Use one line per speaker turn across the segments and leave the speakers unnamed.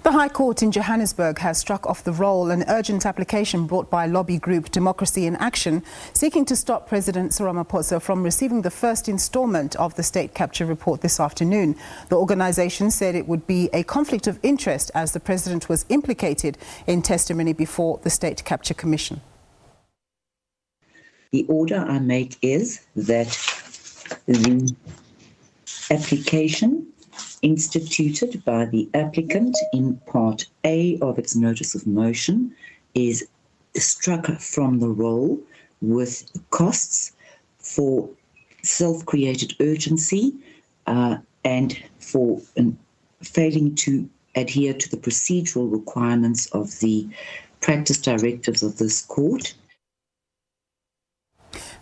The High Court in Johannesburg has struck off the roll an urgent application brought by lobby group Democracy in Action, seeking to stop President Cyril Ramaphosa from receiving the first installment of the state capture report this afternoon. The organisation said it would be a conflict of interest as the president was implicated in testimony before the State Capture Commission.
The order I make is that the application instituted by the applicant in Part A of its notice of motion is struck from the roll with costs for self-created urgency and for failing to adhere to the procedural requirements of the practice directives of this court.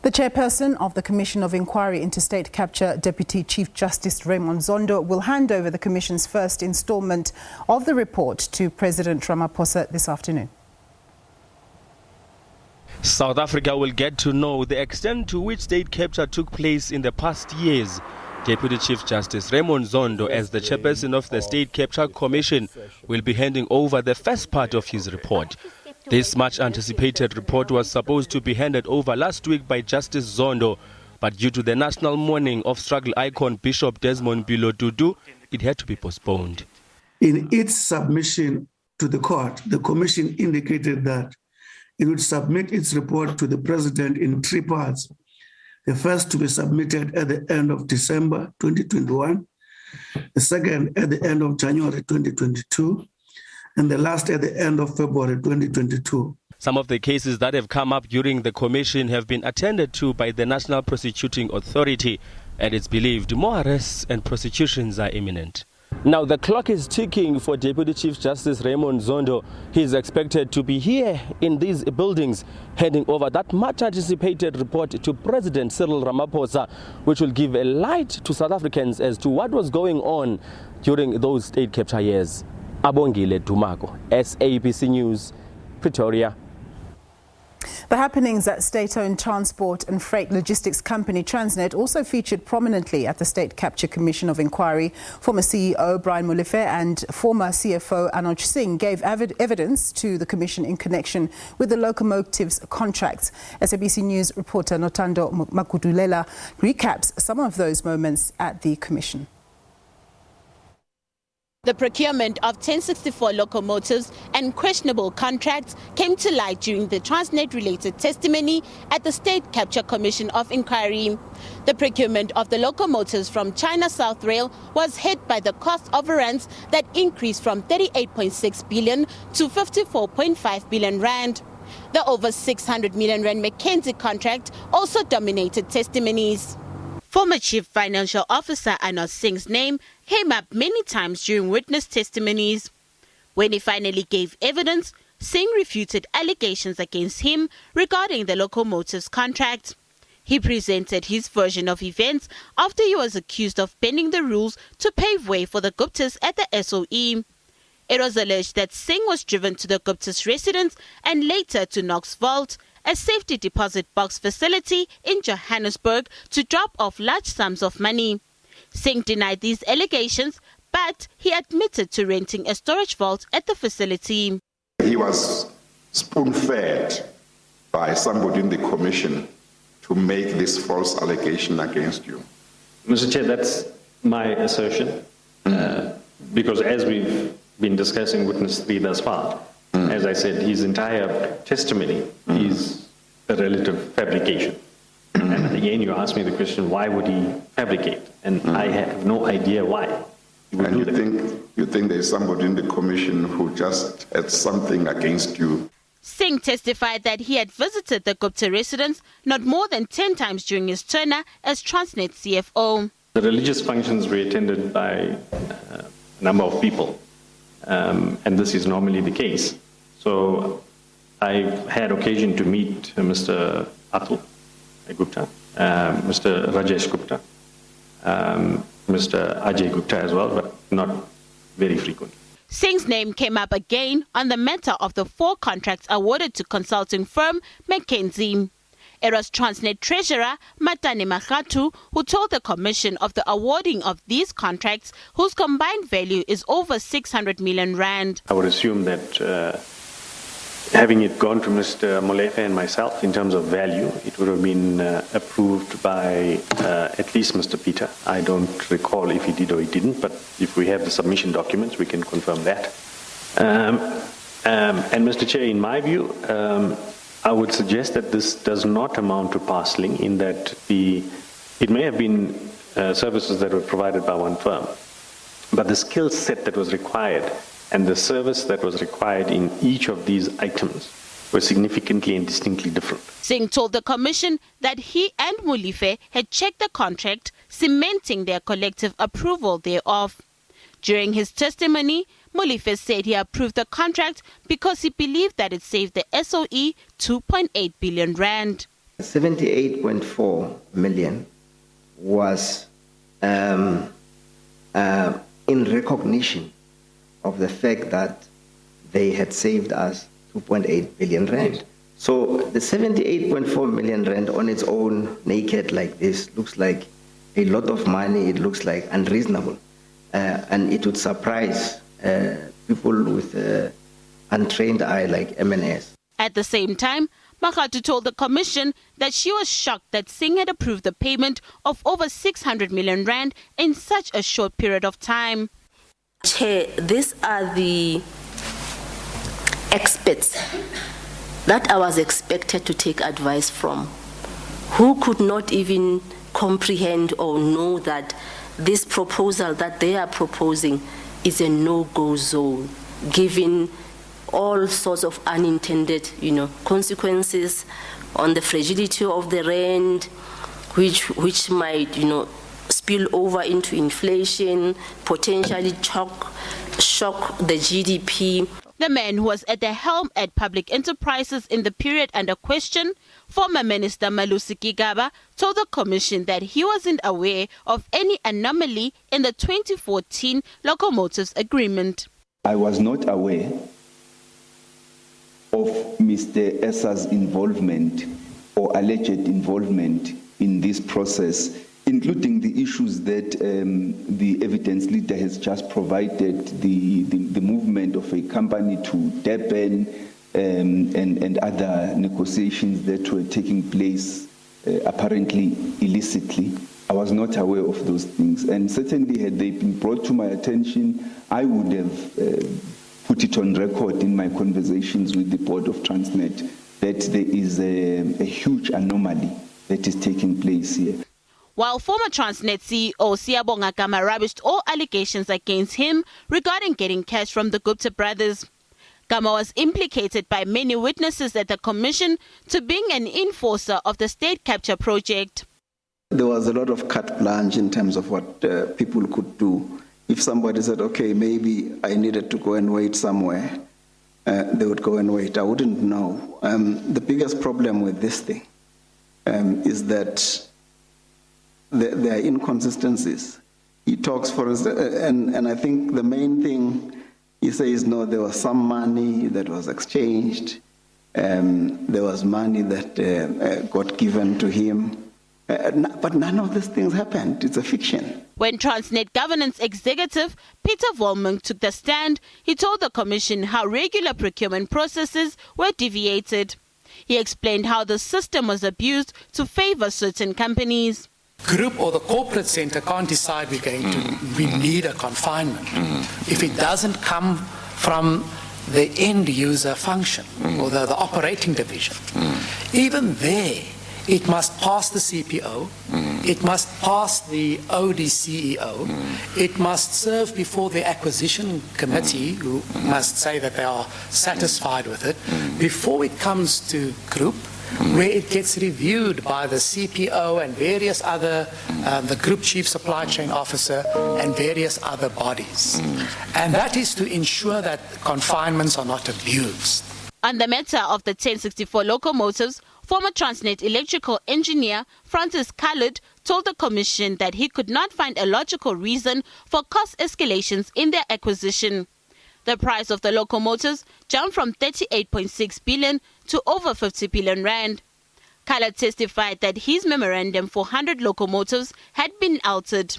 The chairperson of the Commission of Inquiry into State Capture, Deputy Chief Justice Raymond Zondo, will hand over the Commission's first instalment of the report to President Ramaphosa this afternoon.
South Africa will get to know the extent to which state capture took place in the past years. Deputy Chief Justice Raymond Zondo, as the chairperson of the State Capture Commission, will be handing over the first part of his report. This much-anticipated report was supposed to be handed over last week by Justice Zondo, but due to the national mourning of struggle icon Bishop Desmond Tutu, it had to be postponed.
In its submission to the court, the Commission indicated that it would submit its report to the President in three parts. The first to be submitted at the end of December 2021, the second at the end of January 2022, and the last at the end of February 2022.
Some of the cases that have come up during the commission have been attended to by the National Prosecuting Authority, and it's believed more arrests and prosecutions are imminent. Now the clock is ticking for Deputy Chief Justice Raymond Zondo. He is expected to be here in these buildings, handing over that much-anticipated report to President Cyril Ramaphosa, which will give a light to South Africans as to what was going on during those state capture years. Abongile Dumago, SABC News, Pretoria.
The happenings at state-owned transport and freight logistics company Transnet also featured prominently at the State Capture Commission of Inquiry. Former CEO Brian Molefe and former CFO Anoj Singh gave evidence to the commission in connection with the locomotives contracts. SABC News reporter Nothando Magu-du-lela recaps some of those moments at the commission.
The procurement of 1064 locomotives and questionable contracts came to light during the Transnet-related testimony at the State Capture Commission of Inquiry. The procurement of the locomotives from China South Rail was hit by the cost overruns that increased from 38.6 billion to 54.5 billion rand. The over 600 million rand McKinsey contract also dominated testimonies. Former Chief Financial Officer Anoj Singh's name came up many times during witness testimonies. When he finally gave evidence, Singh refuted allegations against him regarding the locomotives contract. He presented his version of events after he was accused of bending the rules to pave way for the Guptas at the SOE. It was alleged that Singh was driven to the Guptas' residence and later to Knox Vault, a safety deposit box facility in Johannesburg, to drop off large sums of money. Singh denied these allegations, but he admitted to renting a storage vault at the facility.
He was spoon-fed by somebody in the commission to make this false allegation against you.
Mr. Chair, that's my assertion, because as we've been discussing witness 3 thus far, as I said, his entire testimony is a relative fabrication. And again, you asked me the question, why would he fabricate? And I have no idea why.
And you think there's somebody in the commission who just had something against you?
Singh testified that he had visited the Gupta residence not more than 10 times during his tenure as Transnet CFO.
The religious functions were attended by a number of people, and this is normally the case. So I had occasion to meet Mr. Atul Gupta, Mr. Rajesh Gupta, Mr. Ajay Gupta as well, but not very frequently.
Singh's name came up again on the matter of the 4 contracts awarded to consulting firm McKinsey. It was Transnet Treasurer Nothando Magu-du-lela who told the Commission of the awarding of these contracts, whose combined value is over 600 million rand.
I would assume that having it gone to Mr. Molefe and myself in terms of value, it would have been approved by at least Mr. Peter. I don't recall if he did or he didn't, but if we have the submission documents, we can confirm that. And Mr. Chair, in my view, I would suggest that this does not amount to parceling, in that it may have been services that were provided by one firm, but the skill set that was required and the service that was required in each of these items were significantly and distinctly different.
Singh told the Commission that he and Molefe had checked the contract, cementing their collective approval thereof. During his testimony, Molefe said he approved the contract because he believed that it saved the SOE 2.8 billion rand.
78.4 million was in recognition of the fact that they had saved us 2.8 billion rand. So the 78.4 million rand on its own, naked like this, looks like a lot of money. It looks like unreasonable. And it would surprise people with an untrained eye like M&S.
At the same time, Magu-du told the Commission that she was shocked that Singh had approved the payment of over 600 million rand in such a short period of time.
Chair, these are the experts that I was expected to take advice from, who could not even comprehend or know that this proposal that they are proposing is a no-go zone, given all sorts of unintended, consequences on the fragility of the rand, which might, spill over into inflation, potentially shock the GDP.
The man who was at the helm at Public Enterprises in the period under question, former Minister Malusi Gigaba, told the Commission that he wasn't aware of any anomaly in the 2014 locomotives agreement.
I was not aware of Mr. Essa's involvement or alleged involvement in this process, including the issues that the evidence leader has just provided, the movement of a company to Durban and other negotiations that were taking place apparently illicitly. I was not aware of those things, and certainly had they been brought to my attention, I would have put it on record in my conversations with the board of Transnet that there is a huge anomaly that is taking place here.
While former Transnet CEO Siyabonga Gama rubbished all allegations against him regarding getting cash from the Gupta brothers, Gama was implicated by many witnesses at the Commission to being an enforcer of the state capture project.
There was a lot of carte blanche in terms of what people could do. If somebody said, okay, maybe I needed to go and wait somewhere, they would go and wait. I wouldn't know. The biggest problem with this thing is that there are inconsistencies. He talks for us, and I think the main thing he says, no, there was some money that was exchanged. There was money that got given to him. But none of these things happened. It's a fiction.
When Transnet Governance Executive Peter Volming took the stand, he told the Commission how regular procurement processes were deviated. He explained how the system was abused to favor certain companies.
Group or the corporate center can't decide we need a confinement if it doesn't come from the end user function or the operating division. Even there, it must pass the CPO, it must pass the OD CEO, it must serve before the acquisition committee, who must say that they are satisfied with it, before it comes to group, where it gets reviewed by the CPO and various other, the group chief supply chain officer and various other bodies. And that is to ensure that confinements are not abused.
On the matter of the 1064 locomotives, former Transnet electrical engineer Francis Khalid told the Commission that he could not find a logical reason for cost escalations in their acquisition. The price of the locomotives jumped from 38.6 billion to over 50 billion rand. Kala testified that his memorandum for 100 locomotives had been altered,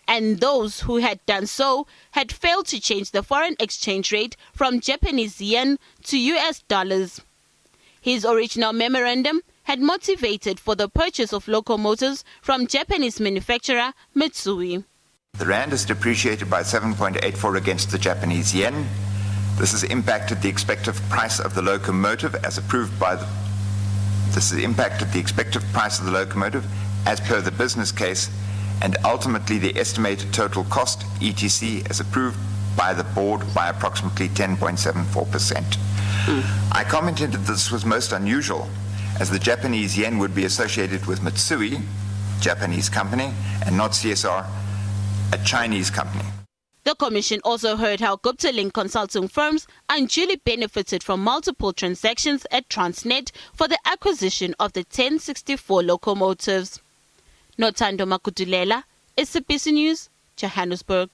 and those who had done so had failed to change the foreign exchange rate from Japanese yen to US dollars. His original memorandum had motivated for the purchase of locomotives from Japanese manufacturer Mitsui.
The rand is depreciated by 7.84 against the Japanese yen. This has impacted the expected price of the locomotive as approved by the This has impacted the expected price of the locomotive as per the business case, and ultimately the estimated total cost, ETC, as approved by the board by approximately 10.74%. I commented that this was most unusual, as the Japanese yen would be associated with Mitsui, Japanese company, and not CSR, a Chinese company.
The Commission also heard how Gupta Link consulting firms unduly benefited from multiple transactions at Transnet for the acquisition of the 1064 locomotives. Nothando Magu-du-lela, SABC News, Johannesburg.